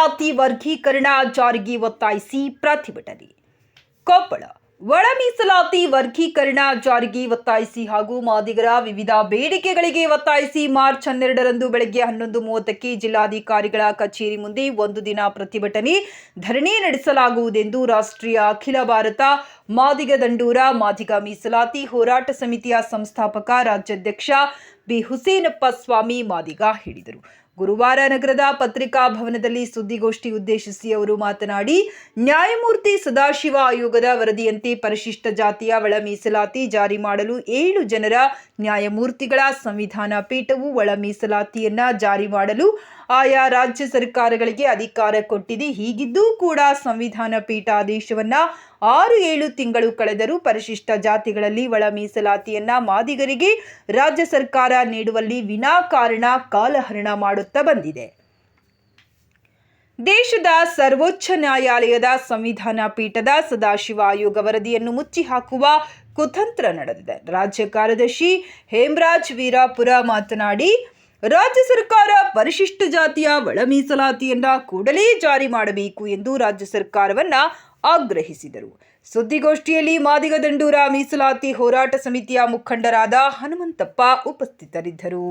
ಮೀಸಲಾತಿ ವರ್ಗೀಕರಣ ಜಾರಿಗೆ ಒತ್ತಾಯಿಸಿ ಪ್ರತಿಭಟನೆ. ಕೊಪ್ಪಳ ಒಳ ಮೀಸಲಾತಿ ವರ್ಗೀಕರಣ ಜಾರಿಗೆ ಒತ್ತಾಯಿಸಿ ಹಾಗೂ ಮಾದಿಗರ ವಿವಿಧ ಬೇಡಿಕೆಗಳಿಗೆ ಒತ್ತಾಯಿಸಿ ಮಾರ್ಚ್ 12ರಂದು ಬೆಳಗ್ಗೆ 11:30ಕ್ಕೆ ಜಿಲ್ಲಾಧಿಕಾರಿಗಳ ಕಚೇರಿ ಮುಂದೆ ಒಂದು ದಿನ ಪ್ರತಿಭಟನೆ ಧರಣಿ ನಡೆಸಲಾಗುವುದೆಂದು ರಾಷ್ಟ್ರೀಯ ಅಖಿಲ ಭಾರತ ಮಾದಿಗ ದಂಡೂರ ಮಾದಿಗ ಮೀಸಲಾತಿ ಹೋರಾಟ ಸಮಿತಿಯ ಸಂಸ್ಥಾಪಕ ರಾಜ್ಯಾಧ್ಯಕ್ಷ ಬಿ ಹುಸೇನಪ್ಪ ಸ್ವಾಮಿ ಮಾದಿಗ ಹೇಳಿದರು. ಗುರುವಾರ ನಗರದ ಪತ್ರಿಕಾ ಭವನದಲ್ಲಿ ಸುದ್ದಿಗೋಷ್ಠಿ ಉದ್ದೇಶಿಸಿ ಅವರು ಮಾತನಾಡಿ, ನ್ಯಾಯಮೂರ್ತಿ ಸದಾಶಿವ ಆಯೋಗದ ವರದಿಯಂತೆ ಪರಿಶಿಷ್ಟ ಜಾತಿಯ ಒಳ ಮೀಸಲಾತಿ ಜಾರಿ ಮಾಡಲು 7 ಜನರ ನ್ಯಾಯಮೂರ್ತಿಗಳ ಸಂವಿಧಾನ ಪೀಠವು ಒಳ ಮೀಸಲಾತಿಯನ್ನ ಜಾರಿ ಮಾಡಲು ಆಯಾ ರಾಜ್ಯ ಸರ್ಕಾರಗಳಿಗೆ ಅಧಿಕಾರ ಕೊಟ್ಟಿದೆ. ಹೀಗಿದ್ದೂ ಕೂಡ ಸಂವಿಧಾನ ಪೀಠ ಆದೇಶವನ್ನ 6-7 ತಿಂಗಳು ಕಳೆದರೂ ಪರಿಶಿಷ್ಟ ಜಾತಿಗಳಲ್ಲಿ ಒಳ ಮೀಸಲಾತಿಯನ್ನ ಮಾದಿಗರಿಗೆ ರಾಜ್ಯ ಸರ್ಕಾರ ನೀಡುವಲ್ಲಿ ವಿನಾಕಾರಣ ಕಾಲಹರಣ ಮಾಡುತ್ತಾ ಬಂದಿದೆ. ದೇಶದ ಸರ್ವೋಚ್ಚ ನ್ಯಾಯಾಲಯದ ಸಂವಿಧಾನ ಪೀಠದ ಸದಾಶಿವ ಆಯೋಗ ವರದಿಯನ್ನು ಮುಚ್ಚಿ ಹಾಕುವ ಕುತಂತ್ರ ನಡೆದಿದೆ. ರಾಜ್ಯ ಕಾರ್ಯದರ್ಶಿ ಹೇಮರಾಜ್ ವೀರಾಪುರ ಮಾತನಾಡಿ, ರಾಜ್ಯ ಸರ್ಕಾರ ಪರಿಶಿಷ್ಟ ಜಾತಿಯ ಒಳ ಮೀಸಲಾತಿಯನ್ನ ಕೂಡಲೇ ಜಾರಿ ಮಾಡಬೇಕು ಎಂದು ರಾಜ್ಯ ಸರ್ಕಾರವನ್ನ ಆಗ್ರಹಿಸಿದರು. ಸುದ್ದಿಗೋಷ್ಠಿಯಲ್ಲಿ ಮಾದಿಗ ದಂಡೂರ ಮೀಸಲಾತಿ ಹೋರಾಟ ಸಮಿತಿಯ ಮುಖಂಡರಾದ ಹನುಮಂತಪ್ಪ ಉಪಸ್ಥಿತರಿದ್ದರು.